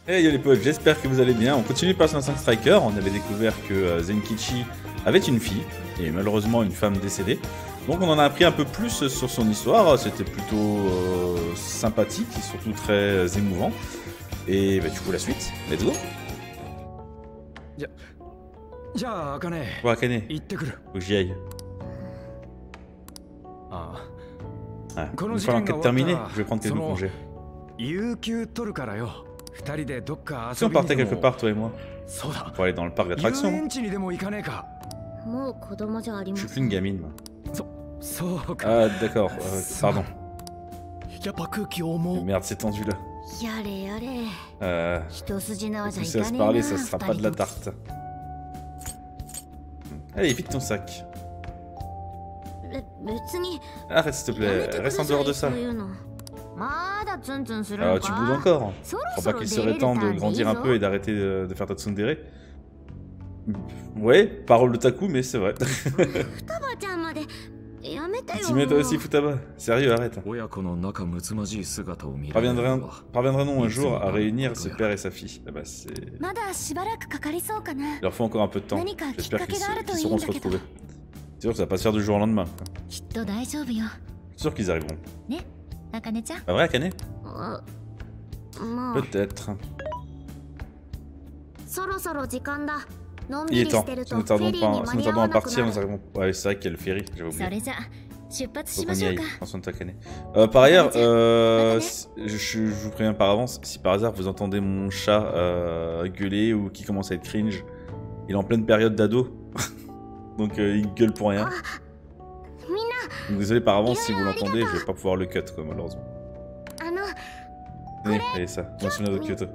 Hey yo les potes, j'espère que vous allez bien. On continue Persona 5 Striker. On avait découvert que Zenkichi avait une fille et malheureusement une femme décédée. Donc on en a appris un peu plus sur son histoire. C'était plutôt sympathique et surtout très émouvant. Et bah, du coup la suite, let's go. Bon Akane, faut que j'y aille. Ah, une fois l'enquête terminée, je vais prendre quelques congés. Si on partait quelque part, toi et moi, pour aller dans le parc d'attractions. Je suis plus une gamine, moi. Ah, d'accord, pardon. Merde, c'est tendu là. Si à se parler, ça sera pas de la tarte. Allez, vite ton sac. Arrête s'il te plaît, reste en dehors de ça. Alors tu boudes encore. Je crois pas qu'il serait temps de grandir un peu et d'arrêter de faire ta tsundere. Ouais, parole de Taku, mais c'est vrai. Tu mets toi aussi Futaba. Sérieux, arrête. Parviendrons un jour à réunir ce père et sa fille. Ah bah c'est... Il leur faut encore un peu de temps. J'espère qu'ils sauront se retrouver. C'est sûr que ça va pas se faire du jour au lendemain. C'est sûr qu'ils arriveront. Pas vrai, Akane? Peut-être. Il est temps. Si nous tardons à partir, nous arrivons... Ouais, c'est vrai qu'il y a le ferry, j'avais oublié. Faut qu'on y aille. Prends soin de ta Akane. Par ailleurs, je vous préviens par avance, si par hasard vous entendez mon chat gueuler ou qui commence à être cringe, il est en pleine période d'ado. Donc il gueule pour rien. Donc, désolé par avance si vous l'entendez, je vais pas pouvoir le cut quoi, malheureusement. Allez ça, mon souvenir de Kyoto.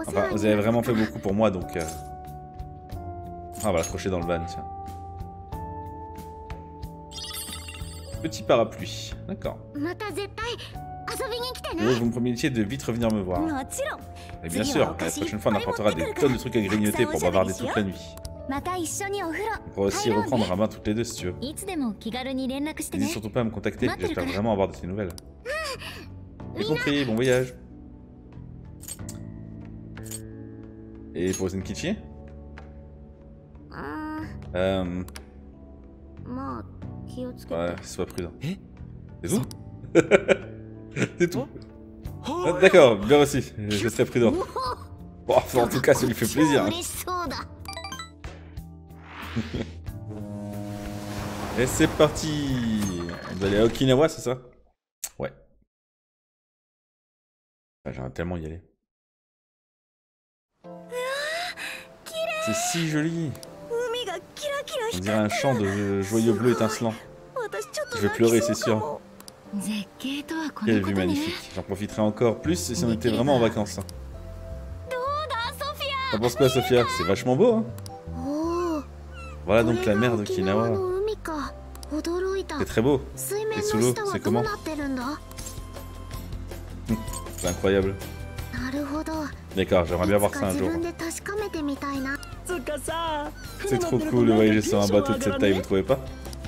Enfin, vous avez vraiment fait beaucoup pour moi donc... Ah, on va l'accrocher dans le van, tiens. Petit parapluie, d'accord. Vous me promettiez de vite revenir me voir. Et bien sûr, la prochaine fois on apportera des tonnes de trucs à grignoter pour bavarder toute la nuit. On pourra aussi reprendre un bain toutes les deux si tu veux. N'hésite surtout pas à me contacter, j'espère vraiment avoir de tes nouvelles. J'ai compris, bon voyage. Et pour Zenkichi? Ouais, sois prudent. C'est tout? C'est tout. Ah, d'accord, bien aussi, je serai prudent. Bon, en tout cas, ça lui fait plaisir. Hein. Et c'est parti. Vous allez à Okinawa, c'est ça? Ouais. J'aimerais tellement y aller. C'est si joli. On dirait un champ de joyaux bleus étincelants. Je vais pleurer, c'est sûr. Quelle vue magnifique. J'en profiterai encore plus si on était vraiment en vacances. T'en penses quoi, Sophia? C'est vachement beau, hein? Voilà donc la mer d'Okinawa. C'est très beau. Et sous l'eau, c'est comment? C'est incroyable. D'accord, j'aimerais bien voir ça un jour. C'est trop cool de voyager sur un bateau de cette taille, vous trouvez pas?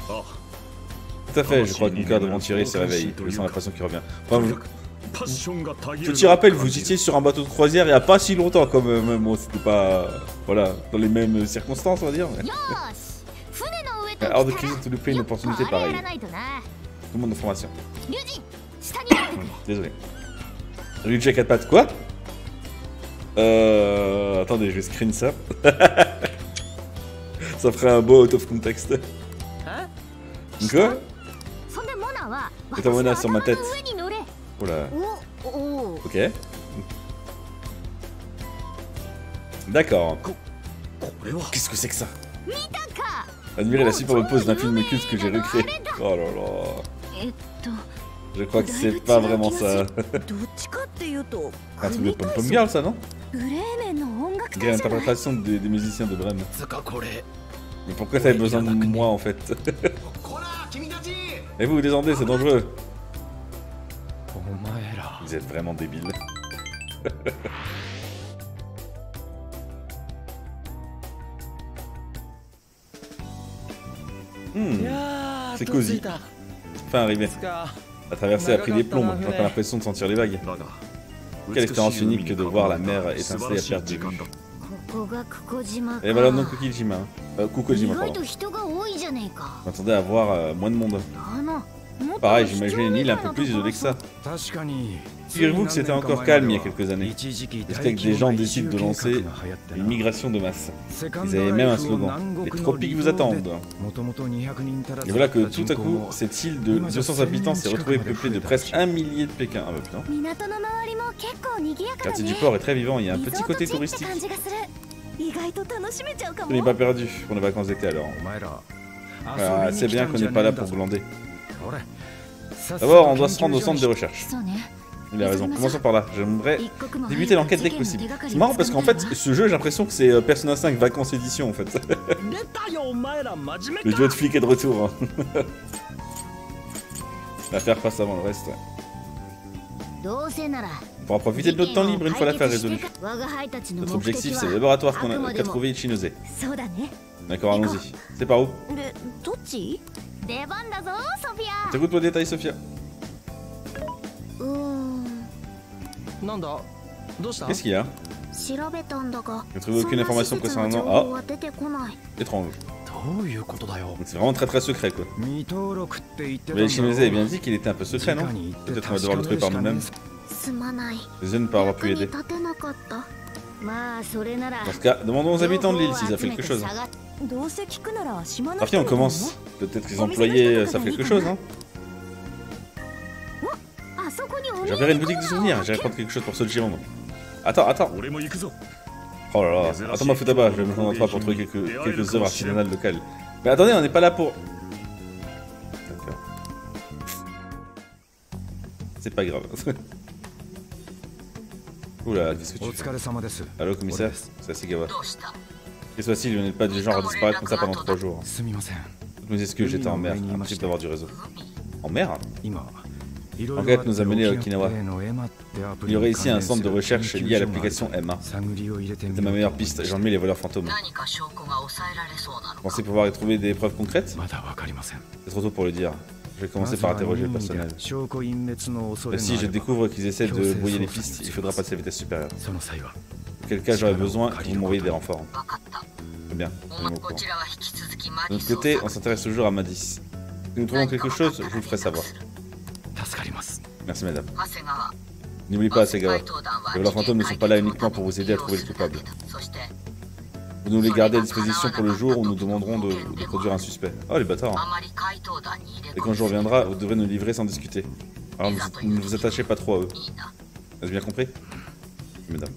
Tout à fait, je crois que mon cœur d'aventurier se réveille. Je sens la passion qui revient. Enfin, je te rappelle, vous étiez sur un bateau de croisière il y a pas si longtemps, comme même moi, c'était pas... Voilà, dans les mêmes circonstances, on va dire. Hors de question de te louper une opportunité pareille. Tout le monde en formation. Désolé. Ryuji à 4 pattes, quoi? Attendez, je vais screen ça. Ça ferait un beau out of context. Quoi? Et ta Mona sur ma tête. Oula. Ok. D'accord. Qu'est-ce que c'est que ça? Admirez la superbe pose d'un film culte que j'ai recréé. Oh là là. Je crois que c'est pas vraiment ça. Un truc de pom-pom girl, ça, non? Une interprétation des musiciens de Bremen. Mais pourquoi t'avais besoin de moi, en fait? Et vous, les Andais, c'est dangereux. Vous êtes vraiment débiles. C'est cosy. Enfin arrivé. La traversée a pris des plombs, j'ai pas l'impression de sentir les vagues. Quelle expérience unique que de voir la mer étinceler à perte de vue. Et voilà donc Kukijima. Kukojima, pardon. Je m'attendais à voir moins de monde. Pareil, j'imaginais une île un peu plus isolée que ça. Figurez-vous que c'était encore calme il y a quelques années. Jusqu'à que des gens décident de lancer une migration de masse. Ils avaient même un slogan. Les tropiques vous attendent. Et voilà que tout à coup, cette île de 200 habitants s'est retrouvée peuplée de presque 1 millier de Pékin. Ah bah putain. Le quartier du port est très vivant, il y a un petit côté touristique. On n'est pas perdu pour les vacances d'été alors. Ah, c'est bien qu'on n'est pas là pour glander. D'abord, on doit se rendre au centre de recherche. Il a raison. Commençons par là. J'aimerais débuter l'enquête dès que possible. C'est marrant parce qu'en fait, ce jeu, j'ai l'impression que c'est Persona 5 Vacances Édition en fait. Le duo de flics est de retour. Hein. L'affaire passe avant le reste. On pourra profiter de notre temps libre une fois l'affaire résolue. Notre objectif, c'est le laboratoire qu'a trouvé Ichinose. D'accord, allons-y. C'est par où? T'écoutes pour détail, Sophia. Qu'est-ce qu'il y a? Je n'ai trouvé aucune information concernant... Ah, étrange. C'est vraiment très très secret quoi. Mais Ichinose avait bien dit qu'il était un peu secret, non? Peut-être qu'on va devoir le trouver par nous-mêmes. Désolé de ne pas avoir pu aider. Dans ce cas, demandons aux habitants de l'île s'ils savent quelque chose. Parfait, on commence. Peut-être que les employés savent quelque chose, hein. J'enverrai une boutique de souvenirs, j'irai prendre quelque chose pour Sojiron. Attends. Oh là là, attends-moi Futaba, je vais me joindre à toi pour trouver quelques œuvres artisanales locales. Mais attendez, on n'est pas là pour... D'accord. C'est pas grave. Oula, qu'est-ce que tu fais? Allô, commissaire? C'est Asigawa. Qu'est-ce que c'est, vous n'êtes pas du genre à disparaître comme ça pendant 3 jours. Toutes mes excuses, j'étais en mer, impossible d'avoir du réseau. En mer? L'enquête nous a menés à Okinawa. Il y aurait ici un centre de recherche lié à l'application Emma. C'était ma meilleure piste, j'ai enlevé les voleurs fantômes. Vous pensez pouvoir y trouver des preuves concrètes? C'est trop tôt pour le dire. Je vais commencer par interroger le personnel. Et si je découvre qu'ils essaient de brouiller les pistes, il faudra passer à la vitesse supérieure. Dans quel cas j'aurai besoin que vous m'envoyiez des renforts. Très bien, on est au courant. De notre côté, on s'intéresse toujours à Madis. Si nous trouvons quelque chose, je vous le ferai savoir. Merci madame. N'oublie pas, Segawa. Les voleurs fantômes ne sont pas là uniquement pour vous aider à trouver le coupable. Vous nous les gardez à disposition pour le jour où nous demanderons de produire un suspect. Oh les bâtards. Et quand le jour viendra, vous devrez nous livrer sans discuter. Alors ne vous attachez pas trop à eux. Avez-vous bien compris? Madame.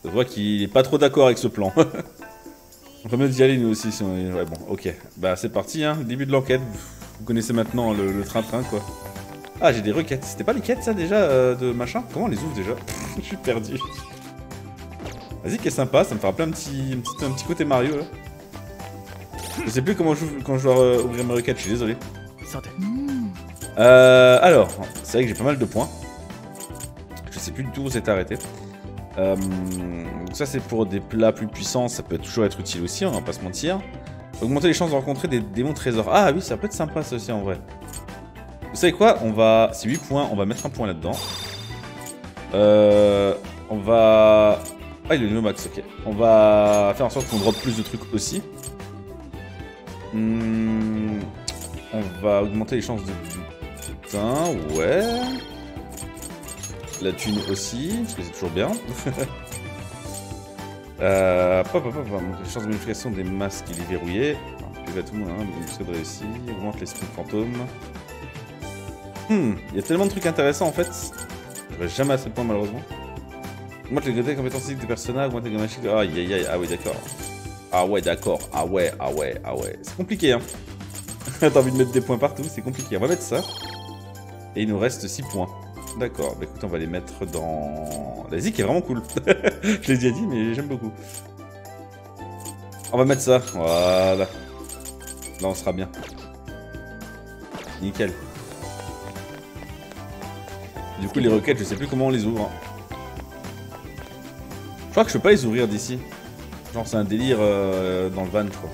Je vois qu'il est pas trop d'accord avec ce plan. On peut mieux d'y aller nous aussi si on est... Ouais bon, ok. Bah c'est parti hein, début de l'enquête. Vous connaissez maintenant le train-train quoi. Ah j'ai des requêtes. C'était pas les quêtes ça déjà de machin? Comment on les ouvre déjà? Je suis perdu. Vas-y qui est sympa, ça me fait rappeler un petit côté Mario là. Je sais plus comment quand je dois ouvrir mes requêtes, je suis désolé. Alors, c'est vrai que j'ai pas mal de points. Je sais plus du tout où c'est arrêté. Ça c'est pour des plats plus puissants, ça peut toujours être utile aussi, on va pas se mentir. Augmenter les chances de rencontrer des démons trésors. Ah oui, ça peut être sympa ça aussi en vrai. Vous savez quoi? On va... C'est 8 points, on va mettre un point là-dedans. On va... Ah il est le max, ok. On va faire en sorte qu'on drop plus de trucs aussi. On va augmenter les chances de putain, ouais. La thune aussi, parce que c'est toujours bien. Les chances de modification des masques, il est verrouillé. Puis va tout le monde, hein, de réussi. Augmente l'esprit fantôme. Il y a tellement de trucs intéressants en fait. J'aurai jamais assez de points malheureusement. Augmente les compétences physiques des personnages, augmente les magiques. Aïe aïe aïe, ah oui d'accord. Ah ouais d'accord, ah ouais. C'est compliqué hein. T'as envie de mettre des points partout, c'est compliqué. On va mettre ça. Et il nous reste 6 points. D'accord, bah écoute, on va les mettre dans... La zik est vraiment cool. Je l'ai déjà dit, mais j'aime beaucoup. On va mettre ça, voilà. Là, on sera bien. Nickel. Du coup, les requêtes, je sais plus comment on les ouvre. Hein. Je crois que je peux pas les ouvrir d'ici. Genre, c'est un délire dans le van, je crois.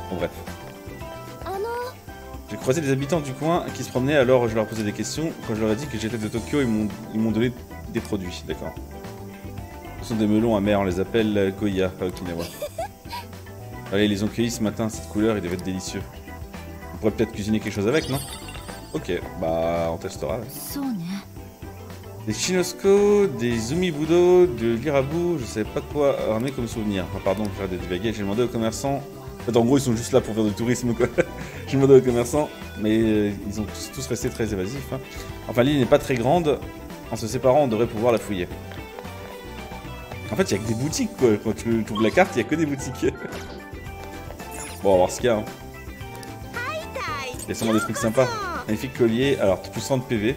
Bon, bref. croisé des habitants du coin qui se promenaient, alors je leur posais des questions. Quand je leur ai dit que j'étais de Tokyo, ils m'ont donné des produits, d'accord. Ce sont des melons amers, on les appelle Koya, Okinawa. Allez, ils les ont cueillis ce matin, cette couleur, ils devaient être délicieux. On pourrait peut-être cuisiner quelque chose avec, non? Ok, bah on testera. Ouais. Des Shinosko, des Umibudo, de l'Irabu, je sais pas quoi ramener comme souvenir. Ah, pardon, je vais divaguer, j'ai demandé aux commerçants. En fait, en gros, ils sont juste là pour faire du tourisme, quoi. J'ai demandé aux commerçants, mais ils ont tous resté très évasifs. Hein. Enfin, l'île n'est pas très grande. En se séparant, on devrait pouvoir la fouiller. En fait, il n'y a que des boutiques, quoi. Quand tu ouvres la carte, il n'y a que des boutiques. Bon, on va voir ce qu'il y a. Hein. Il y a sûrement des trucs sympas. Magnifique collier. Alors, plus 30 PV.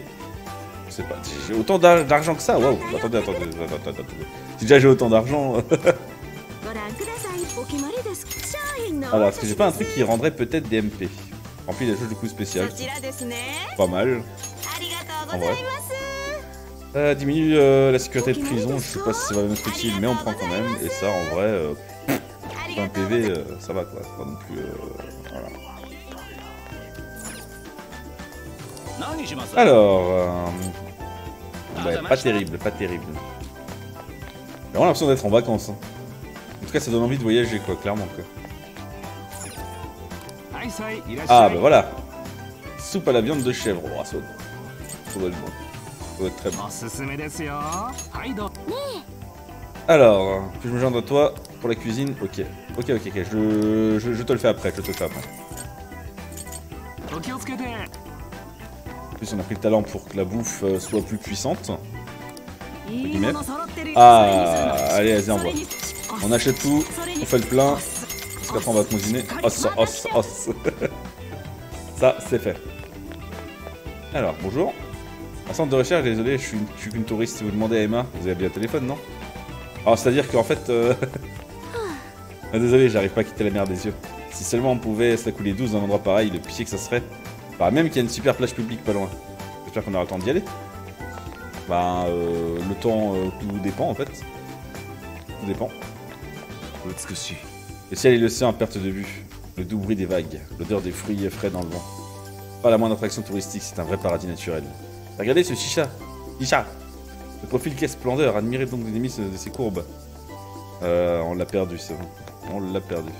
Je sais pas. J'ai autant d'argent que ça. Waouh. Attendez. Si déjà j'ai autant d'argent. Alors, est-ce que j'ai pas un truc qui rendrait peut-être des MP? Rempli des choses de coup spécial. Pas mal. En vrai. Diminue la sécurité de prison. Je sais pas si ça va être utile, mais on prend quand même. Et ça, en vrai, pour un PV, ça va quoi. Pas non plus. Voilà. Alors, ouais, pas terrible, pas terrible. J'ai vraiment l'impression d'être en vacances. Hein. En tout cas, ça donne envie de voyager, quoi, clairement. Quoi. Ah, bah voilà. Soupe à la viande de chèvre. Oh, ça doit être bon. Ça doit être très bon. Alors, puis-je me joindre à toi pour la cuisine? Ok. Ok. Je te le fais après, En plus, on a pris le talent pour que la bouffe soit plus puissante. Ah, allez, vas-y, envoie. On achète tout, on fait le plein. Parce qu'après, on va cuisiner. Os. Ça, c'est fait. Alors, bonjour. Un centre de recherche, désolé, je suis qu'une touriste. Si vous demandez à Emma, vous avez bien le téléphone, non? Alors, c'est-à-dire qu'en fait... Ah, désolé, j'arrive pas à quitter la mer des yeux. Si seulement on pouvait se la couler douce dans un endroit pareil, le pitié que ça serait. Bah, même qu'il y a une super plage publique pas loin. J'espère qu'on aura le temps d'y aller. Bah, le temps, tout dépend en fait. Tout dépend. Le ciel et l'océan à perte de vue. Le doux bruit des vagues. L'odeur des fruits frais dans le vent. Pas la moindre attraction touristique, c'est un vrai paradis naturel. Regardez ce chicha. Le profil, quelle splendeur. Admirez donc l'ennemi de ses courbes. On l'a perdu, c'est bon. On l'a perdu.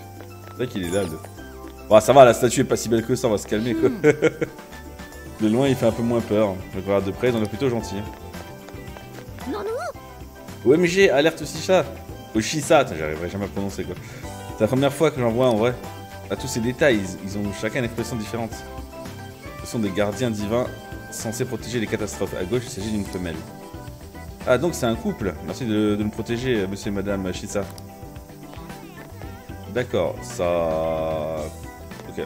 C'est vrai qu'il est là, le... Bon, ça va, la statue est pas si belle que ça, on va se calmer, quoi. De loin, il fait un peu moins peur. Le regarde de près, ils ont l'air plutôt gentils. OMG, alerte Oshisha. Oshisa, j'arriverai jamais à prononcer, quoi. C'est la première fois que j'en vois, en vrai. À tous ces détails, ils ont chacun une expression différente. Ce sont des gardiens divins censés protéger les catastrophes. À gauche, il s'agit d'une femelle. Ah, donc c'est un couple. Merci de me protéger, monsieur et madame Shisa. D'accord, ça... Ok.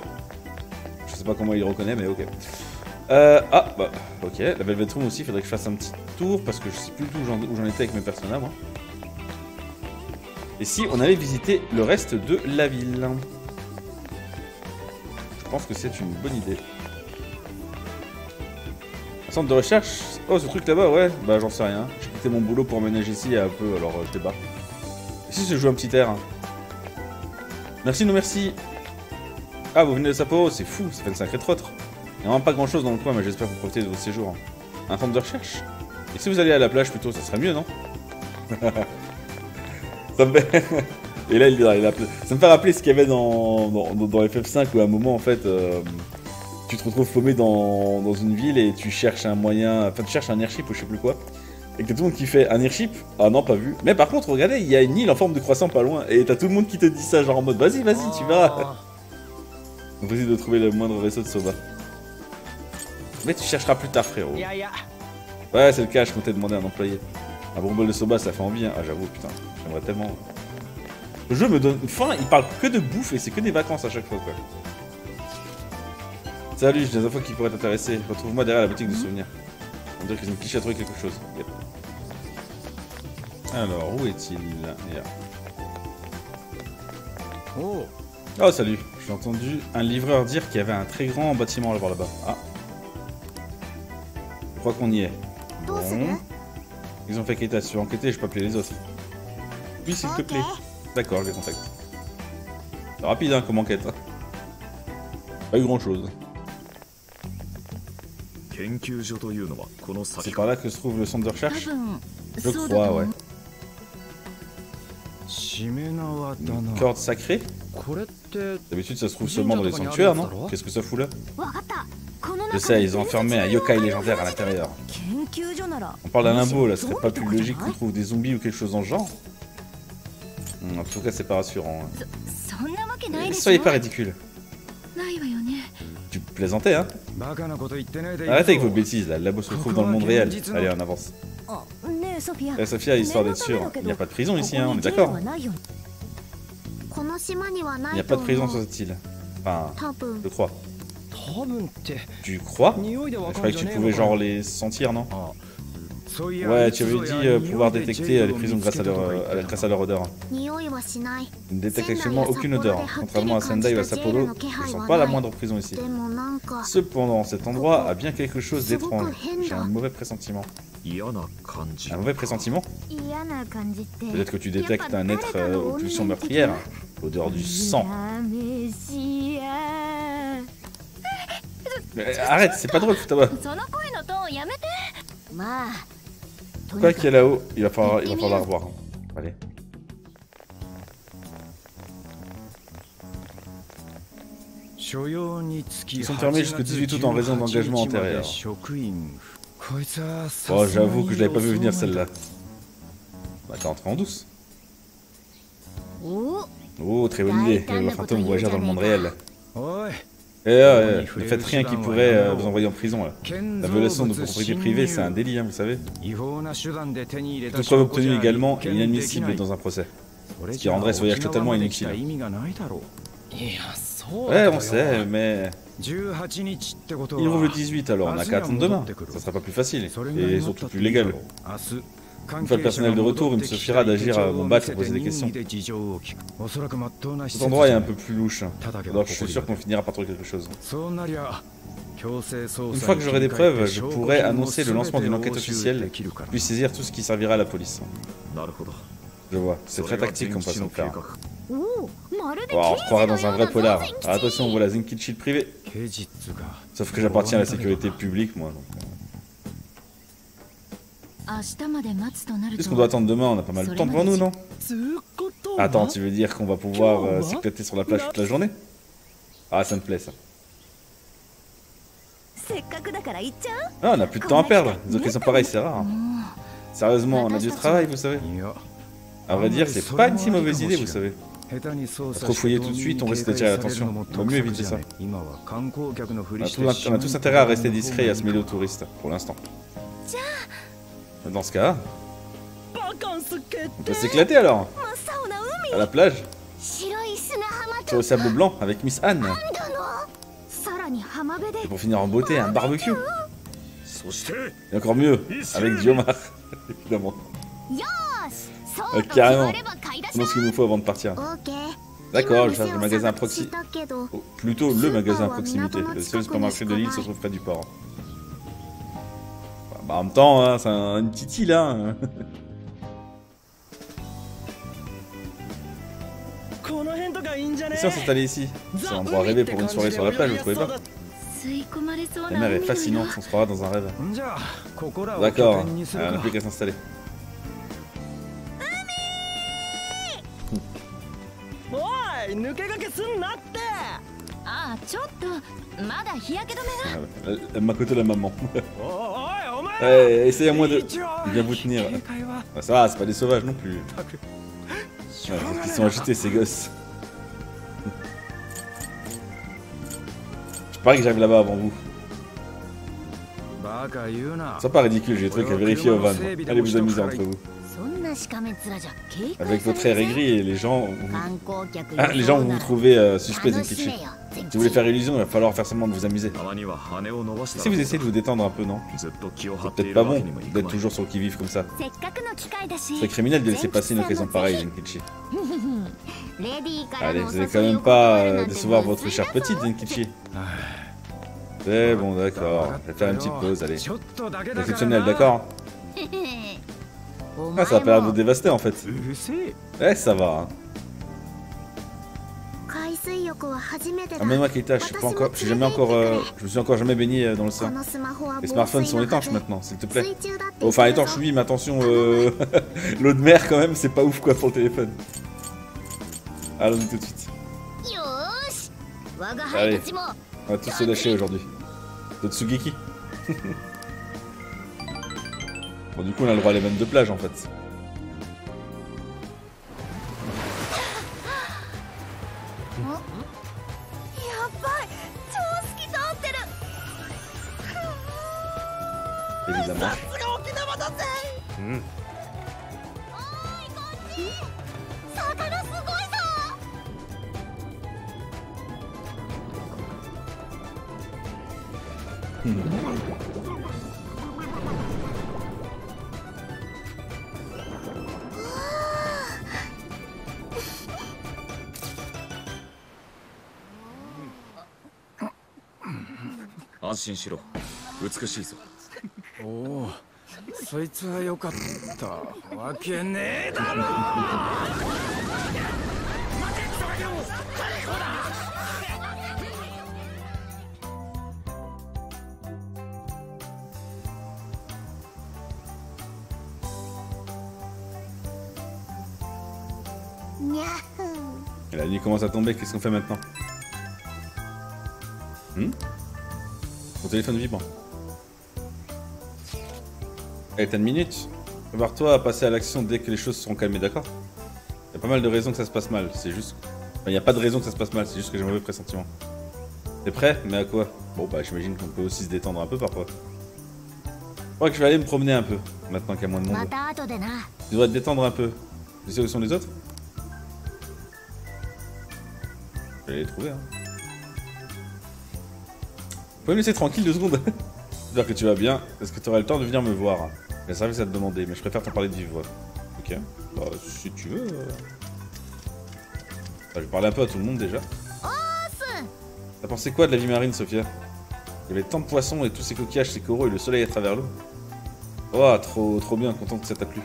Je sais pas comment il reconnaît, mais ok. Ah, bah, ok. La Velvet Room aussi, faudrait que je fasse un petit tour, parce que je sais plus du tout où j'en étais avec mes personnages, moi. Et si on allait visiter le reste de la ville? Je pense que c'est une bonne idée. Un centre de recherche? Oh, ce truc là-bas, ouais. Bah, j'en sais rien. J'ai quitté mon boulot pour emménager ici un peu, alors je débarque. Et si je joue un petit air? Hein. Merci, non merci. Ah, vous venez de Sapporo, c'est fou, ça fait une sacrée trottre. Il n'y a vraiment pas grand chose dans le coin, mais j'espère que vous profitez de votre séjour. Un centre de recherche? Et si vous allez à la plage plutôt, ça serait mieux, non? Ça me fait... Et là, il a... Ça me fait rappeler ce qu'il y avait dans FF5 où à un moment, en fait, tu te retrouves paumé dans une ville et tu cherches un moyen... Enfin, tu cherches un airship ou je sais plus quoi. Et que t'as tout le monde qui fait un airship. Ah non, pas vu. Mais par contre, regardez, il y a une île en forme de croissant pas loin. Et t'as tout le monde qui te dit ça, genre en mode vas-y, tu verras. Donc vas-y de trouver le moindre vaisseau de Soba. Mais tu chercheras plus tard, frérot. Ouais, c'est le cas, je comptais demander à un employé. Un bon bol de Soba, ça fait envie, hein. Ah, j'avoue, putain, j'aimerais tellement. Le jeu me donne faim, il parle que de bouffe et c'est que des vacances à chaque fois, quoi. Salut, j'ai des infos qui pourraient t'intéresser. Retrouve-moi derrière la boutique de souvenirs. On dirait qu'ils ont cliché à trouver quelque chose. Yep. Alors, où est-il? Oh, salut. J'ai entendu un livreur dire qu'il y avait un très grand bâtiment là-bas. Ah. Je crois qu'on y est. Bon. Ils ont fait enquêter, je vais pas appeler les autres. Oui, s'il te plaît. D'accord, je les contacte. C'est rapide, hein, comme enquête. Hein. Pas eu grand-chose. C'est par là que se trouve le centre de recherche? Je crois, ouais. Une corde sacrée? D'habitude ça se trouve seulement dans les sanctuaires, non? Qu'est-ce que ça fout là? Je sais, ils ont enfermé un yokai légendaire à l'intérieur. On parle d'un limbo là, ce serait pas plus logique qu'on trouve des zombies ou quelque chose dans le genre? En tout cas c'est pas rassurant. Soyez pas ridicule. Tu plaisantais, hein? Arrêtez avec vos bêtises là, le labo se trouve dans le monde réel. Allez, on avance. Eh Sophia, histoire d'être sûr, il n'y a pas de prison ici, hein, on est d'accord? Il n'y a pas de prison sur cette île. Enfin, je crois. Tu crois? Je croyais que tu pouvais genre les sentir, non? Ouais, tu avais dit pouvoir détecter les prisons grâce à leur odeur. Ils ne détectent actuellement aucune odeur. Contrairement à Sendai ou à Sapporo, ils ne sont pas la moindre prison ici. Cependant, cet endroit a bien quelque chose d'étrange. J'ai un mauvais pressentiment. Un mauvais pressentiment? Peut-être que tu détectes un être aux pulsions meurtrières. L'odeur du sang. Arrête, c'est pas drôle, Futaba. Quoi qu'il y a là-haut, il va falloir voir. Allez. Ils sont fermés jusqu'au 18 août en raison d'engagement antérieur. Oh, j'avoue que je l'avais pas vu venir celle-là. Bah, t'es entré en douce. Oh, très bonne idée. Le fantôme voyageur dans le monde réel. Ne faites rien qui pourrait vous envoyer en prison là. La violation de propriété privée, c'est un délit, hein, vous savez. Toute preuve obtenue également est inadmissible dans un procès. Ce qui rendrait ce voyage totalement inutile. Ouais, on sait, mais... Il rouvre le 18, alors on n'a qu'à attendre demain. Ça sera pas plus facile, et surtout plus légal. Une fois le personnel de retour, il me suffira d'agir à mon bac pour poser des questions. Cet endroit est un peu plus louche, alors je suis sûr qu'on finira par trouver quelque chose. Une fois que j'aurai des preuves, je pourrai annoncer le lancement d'une enquête officielle, puis saisir tout ce qui servira à la police. Je vois, c'est très tactique comme façon de faire. Wow, on se croirait dans un vrai polar. Alors attention, voilà Zenkichi privé. Sauf que j'appartiens à la sécurité publique, moi. Puisqu'on doit attendre demain, on a pas mal de temps devant nous, non? Attends, tu veux dire qu'on va pouvoir s'éclater sur la plage toute la journée? Ah, ça me plaît, ça. Ah, on a plus de temps à perdre. Les occasions pareilles, c'est rare. Sérieusement, on a du travail, vous savez. À vrai dire, c'est pas une si mauvaise idée, vous savez. Trop fouiller tout de suite, on risque d'attirer l'attention. On va mieux éviter ça. On a tous intérêt à rester discret et à se mêler aux touristes, pour l'instant. Dans ce cas, on peut s'éclater alors. À la plage. Sur le sable blanc avec Miss Anne. Et pour finir en beauté, un barbecue. Et encore mieux, avec Diomar, évidemment. Carrément. C'est ce qu'il nous faut avant de partir. D'accord, je cherche le magasin à proximité. Oh, plutôt le magasin à proximité. Le seul supermarché de l'île se trouve près du port. Bah, en même temps, hein, c'est une petite île, hein. Et si on s'installait ici? C'est un endroit rêvé pour une soirée sur la plage, vous trouvez pas? La mer est fascinante, on se croira dans un rêve. D'accord, on n'a plus qu'à s'installer. Makoto la maman. Essayez à moins de bien vous tenir. Ah, ça va, c'est pas des sauvages non plus. Ils sont agités ces gosses. Je parie que j'arrive là-bas avant vous. C'est pas ridicule, j'ai des trucs à vérifier au van. Allez vous amuser entre vous. Avec votre air aigri et les gens vont vous trouver suspect Zenkichi. Si vous voulez faire illusion, il va falloir faire seulement de vous amuser. Et si vous essayez de vous détendre un peu, non? C'est peut-être pas bon d'être toujours sur le qui-vive comme ça. C'est criminel de laisser passer une occasion pareille, Zenkichi. Allez, vous allez quand même pas décevoir votre chère petite Zenkichi. C'est bon, d'accord. Je vais faire une petite pause, allez. C'est exceptionnel, d'accord? Ah, ça a pas l'air de vous dévaster en fait. Ouais, ça va. Hein. Ah, même moi, Keita, je suis pas encore. Je me suis encore jamais baigné dans le sein. Les smartphones sont étanches maintenant, s'il te plaît. Bon, enfin, étanches, oui, mais attention, l'eau de mer, quand même, c'est pas ouf quoi pour le téléphone. Allons-y tout de suite. Allez, on va tous se lâcher aujourd'hui. Totsugeki. Bon, du coup, on a le droit à les mêmes de plage en fait. Évidemment. Oh, そいつは良かったわけねえだろ。Et la nuit commence à tomber, qu'est-ce qu'on fait maintenant? Mon téléphone vibre. Allez, t'as une minute. Prépare-toi à passer à l'action dès que les choses seront calmées, d'accord? Il y a pas mal de raisons que ça se passe mal, c'est juste... Enfin, il n'y a pas de raison que ça se passe mal, c'est juste que j'ai un mauvais pressentiment. T'es prêt? Mais à quoi? Bon bah j'imagine qu'on peut aussi se détendre un peu parfois. Je crois que je vais aller me promener un peu, maintenant qu'il y a moins de monde. Tu devrais te détendre un peu. Tu sais où sont les autres? Je vais les trouver, hein. Vous pouvez me laisser tranquille 2 secondes? J'espère que tu vas bien. Est-ce que tu auras le temps de venir me voir? J'ai un service à te demander, mais je préfère t'en parler de vive voix. Ok. Bah, si tu veux... je vais parler un peu à tout le monde déjà. T'as pensé quoi de la vie marine, Sophia? Il y avait tant de poissons et tous ces coquillages, ces coraux et le soleil à travers l'eau. Oh, trop bien, content que ça t'a plu.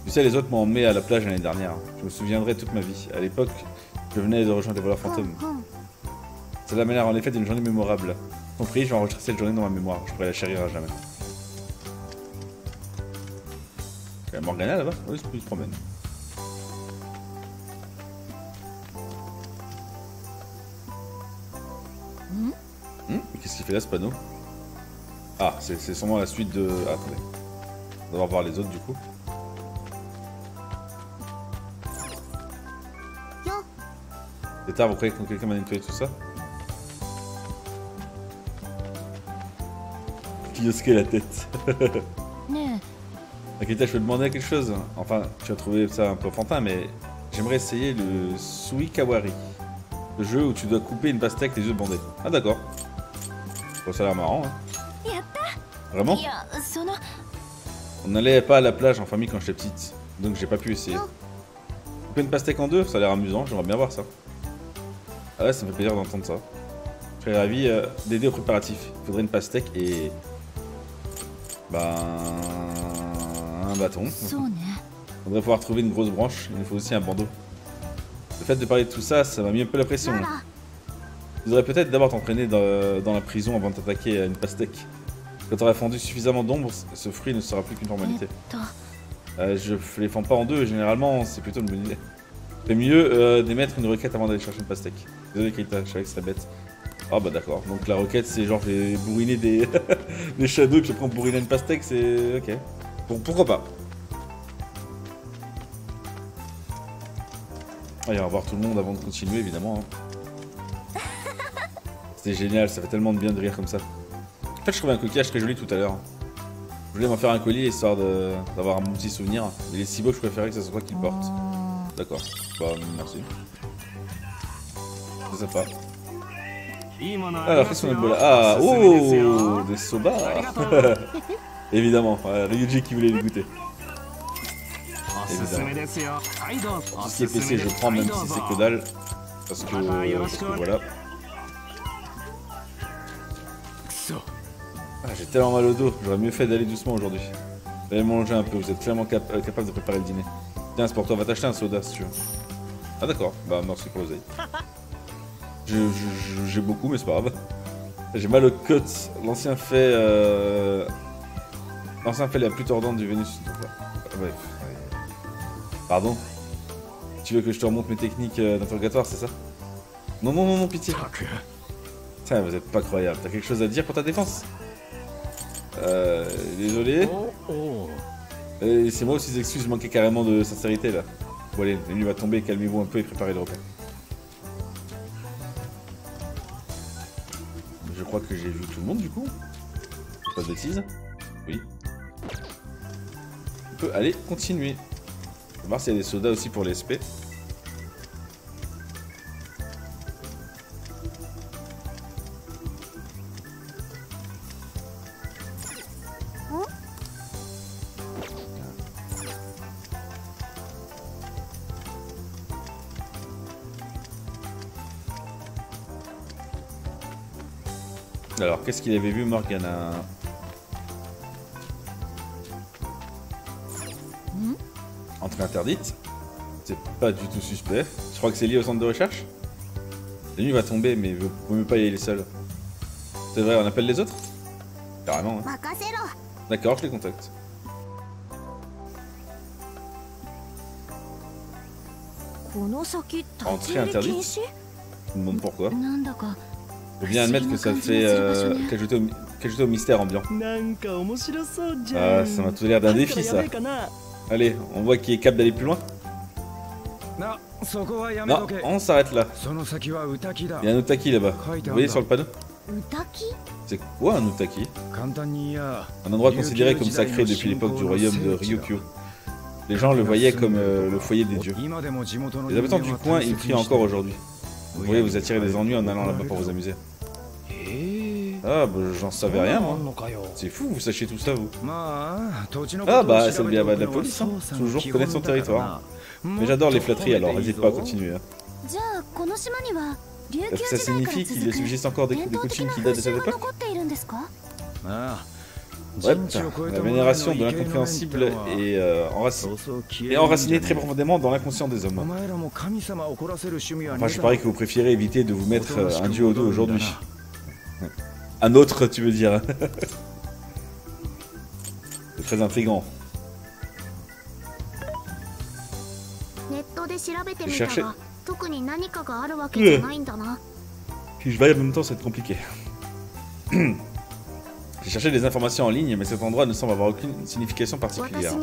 Tu sais, les autres m'ont emmené à la plage l'année dernière. Je me souviendrai toute ma vie. À l'époque, je venais de rejoindre les voleurs fantômes. C'est la manière en effet d'une journée mémorable. Compris, je vais enregistrer cette journée dans ma mémoire. Je pourrais la chérir à jamais. Il y a Morgana là-bas? Oui, il se promène. Mais qu'est-ce qu'il fait là ce panneau? Ah, c'est sûrement la suite de... Ah, attendez. On va voir les autres du coup. C'est tard, vous croyez que quelqu'un m'a nettoyé tout ça? Kiyosuke la tête. Akita, je peux te demander quelque chose? Enfin, tu as trouvé ça un peu enfantin, mais j'aimerais essayer le Suikawari. Le jeu où tu dois couper une pastèque les yeux bandés. Ah d'accord. Bon, ça a l'air marrant, hein. Vraiment? On n'allait pas à la plage en famille quand j'étais petite, donc j'ai pas pu essayer. Couper une pastèque en 2, ça a l'air amusant, j'aimerais bien voir ça. Ah ouais, ça me fait plaisir d'entendre ça. Je serais ravi d'aider au préparatif. Il faudrait une pastèque et... Ben... un bâton. Il faudrait pouvoir trouver une grosse branche, il nous faut aussi un bandeau. Le fait de parler de tout ça, ça m'a mis un peu la pression. Tu devrais peut-être d'abord t'entraîner dans la prison avant de t'attaquer à une pastèque. Quand tu auras fendu suffisamment d'ombre, ce fruit ne sera plus qu'une formalité. Je les fends pas en 2, généralement c'est plutôt une bonne idée. C'est mieux d'émettre une requête avant d'aller chercher une pastèque. Désolé Keita, je savais que c'était bête. Ah bah d'accord, donc la requête c'est genre je vais bourriner des, des shadows et puis après on bourriner une pastèque, c'est... ok. Pourquoi pas. Ah, il va voir tout le monde avant de continuer évidemment. Hein. C'était génial, ça fait tellement de bien de rire comme ça. En fait je trouvais un coquillage très joli tout à l'heure. Je voulais m'en faire un collier histoire d'avoir un petit souvenir. Il est si beau que je préférais que ce soit toi qui le porte. D'accord, bah merci. C'est sympa. Alors, qu'est-ce qu'on a de beau là? Ah, oh, des soba. Évidemment, Ryuji qui voulait les goûter. Évidemment. Tout ce qui est PC, je prends même si c'est que dalle. Parce que voilà. Ah, j'ai tellement mal au dos, j'aurais mieux fait d'aller doucement aujourd'hui. Allez manger un peu, vous êtes clairement capable de préparer le dîner. Tiens, c'est pour toi, va t'acheter un soda si tu veux. Ah d'accord, bah merci pour l'oseille. J'ai beaucoup, mais c'est pas grave. J'ai mal aux côtes. L'ancien fait la plus tordante du Vénus. Bref. Pardon. Tu veux que je te remonte mes techniques d'interrogatoire, c'est ça? Non, non, non, non, pitié. Tiens, vous êtes pas croyable. T'as quelque chose à dire pour ta défense? Désolé. C'est moi aussi, excuses, je manquais carrément de sincérité là. Bon allez, la nuit va tomber, calmez-vous un peu et préparez le repas. Je crois que j'ai vu tout le monde du coup. Pas de bêtises. Oui. On peut aller continuer. On va voir s'il y a des sodas aussi pour les SP. Alors, qu'est-ce qu'il avait vu, Morgana? Entrée interdite. C'est pas du tout suspect. Je crois que c'est lié au centre de recherche. La nuit va tomber, mais vous pouvez pas y aller seul. C'est vrai, on appelle les autres? Carrément. Hein. D'accord, je les contacte. Entrée interdite? Je me demande pourquoi. Faut bien admettre que ça fait qu'ajouter au mystère ambiant. Ah, ça m'a tout l'air d'un défi ça. Allez, on voit qu'il est capable d'aller plus loin. Non, on s'arrête là. Il y a un Utaki là-bas. Vous voyez sur le panneau? C'est quoi un Utaki? Un endroit considéré comme sacré depuis l'époque du royaume de Ryukyu. Les gens le voyaient comme le foyer des dieux. Les habitants du coin y prient encore aujourd'hui. Vous pourriez vous attirer des ennuis en allant là-bas pour vous amuser. Ah bah j'en savais rien moi. C'est fou, vous sachiez tout ça vous. Ah bah c'est le bien de la police, hein. Toujours connaître son territoire. Mais j'adore les flatteries alors n'hésite pas à continuer. Hein. Ça signifie qu'il subsiste encore des coutumes qui datent de cette époque? Ouais, la vénération de l'incompréhensible est enracinée très profondément dans l'inconscient des hommes. Enfin, je parie que vous préférez éviter de vous mettre un dieu au dos aujourd'hui. Un autre, tu veux dire. C'est très intriguant. Je cherchais... Si je vais en même temps, ça va être compliqué. J'ai cherché des informations en ligne, mais cet endroit ne semble avoir aucune signification particulière.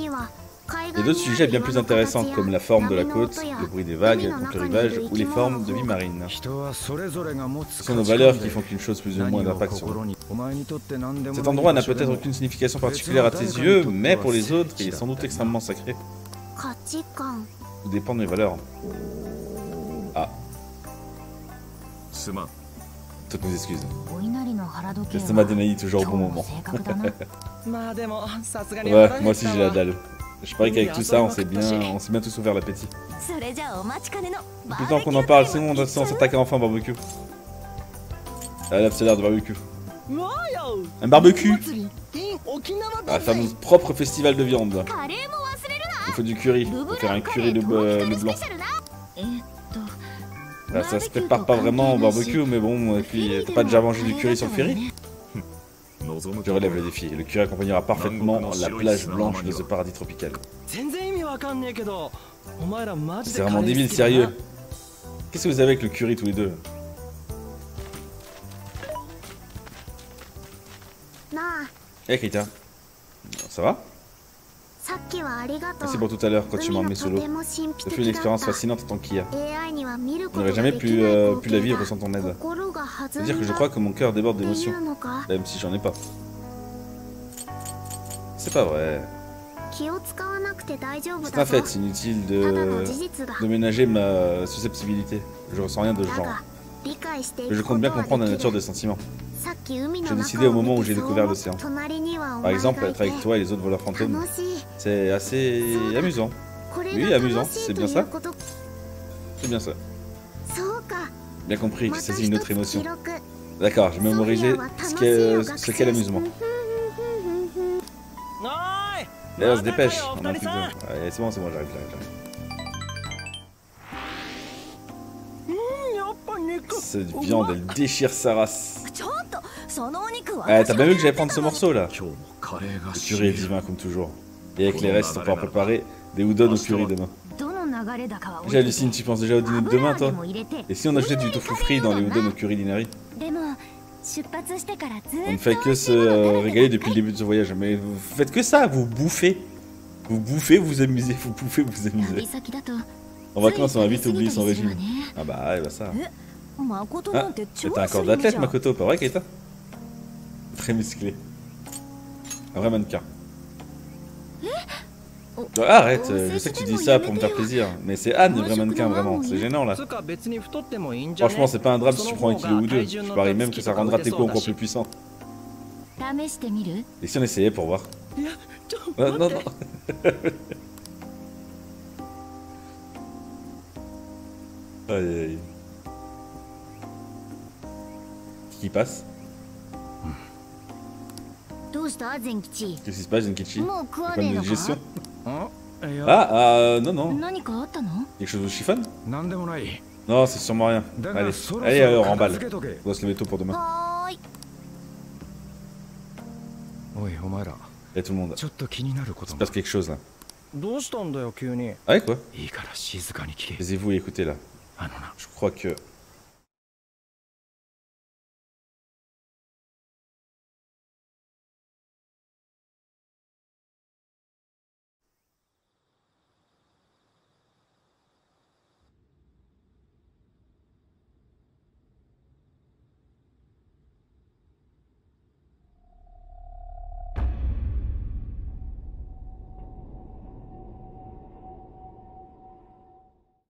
Il y a d'autres sujets bien plus intéressants, comme la forme de la côte, le bruit des vagues contre le rivage, ou les formes de vie marine. Ce sont nos valeurs qui font qu'une chose plus ou moins d'impact sur nous. Cet endroit n'a peut-être aucune signification particulière à tes yeux, mais pour les autres, il est sans doute extrêmement sacré. Tout dépend de mes valeurs. Ah. Toutes mes excuses. L'estomac d'Enaï toujours au bon moment. Ouais, moi aussi j'ai la dalle. Je parie qu'avec tout ça, on s'est bien tous ouvert l'appétit. Plus temps qu'on en parle, c'est bon, on s'attaque enfin au barbecue. Ah, là, c'est l'heure de barbecue. Un barbecue. Un fameux propre festival de viande. Il faut du curry. Il faut faire un curry de blanc. Là, ça se prépare pas vraiment au barbecue, mais bon, et puis t'as pas déjà mangé du curry sur le ferry? Je relève le défi. Le curry accompagnera parfaitement la plage blanche de ce paradis tropical. C'est vraiment débile, sérieux. Qu'est-ce que vous avez avec le curry tous les deux? Eh, Krita. Ça va? Merci pour tout à l'heure quand tu m'as emmené sous l'eau. Ça fut une expérience fascinante en tant qu'IA. Je n'aurais jamais pu la vivre sans ton aide. C'est-à-dire que je crois que mon cœur déborde d'émotions, même si j'en ai pas. C'est pas vrai. C'est un fait, c'est inutile de ménager ma susceptibilité. Je ressens rien de ce genre. Mais je compte bien comprendre la nature des sentiments. J'ai décidé au moment où j'ai découvert l'océan. Par exemple, être avec toi et les autres voleurs fantômes, c'est assez amusant. Oui, amusant, c'est bien ça. C'est bien ça. Bien compris, c'est une autre émotion. D'accord, je vais mémoriser ce qu'est l'amusement. D'ailleurs, on se dépêche, on a plus de... Allez, c'est bon, j'arrive. cette viande, elle déchire sa race. Ah, t'as bien vu que j'allais prendre ce morceau là. Le curry est divin comme toujours. Et avec les restes, on pourra préparer des udon au curry demain. J'hallucine, tu penses déjà au dîner de demain toi? Et si on ajoutait du tofu frit dans les udon au curry d'Inari? On ne fait que se régaler depuis le début de ce voyage, mais vous faites que ça, vous bouffez. Vous bouffez, vous amusez, vous bouffez, vous amusez. En vacances, on va vite oublier son régime. Ah bah ouais, bah ça. Ah, t'as un corps d'athlète, Makoto, pas vrai, Keita? Très musclé. Un vrai mannequin. Arrête, je sais que tu dis ça pour me faire plaisir, mais c'est Anne le vrai mannequin, vraiment, c'est gênant là. Franchement, c'est pas un drame si tu prends 1 kilo ou 2, je parie même que ça rendra tes coups encore plus puissants. Et si on essayait pour voir? Non, non. Aïe aïe. Qui passe? Qu'est-ce qui se passe, Zenkichi? Problème de digestion? Non, non. Quelque chose de chiffonne? Non, c'est sûrement rien. Allez, allez, on remballe. On doit se lever tôt pour demain. Et tout le monde. Il se passe quelque chose là. Ah ouais, quoi? Taisez-vous et écoutez là. Je crois que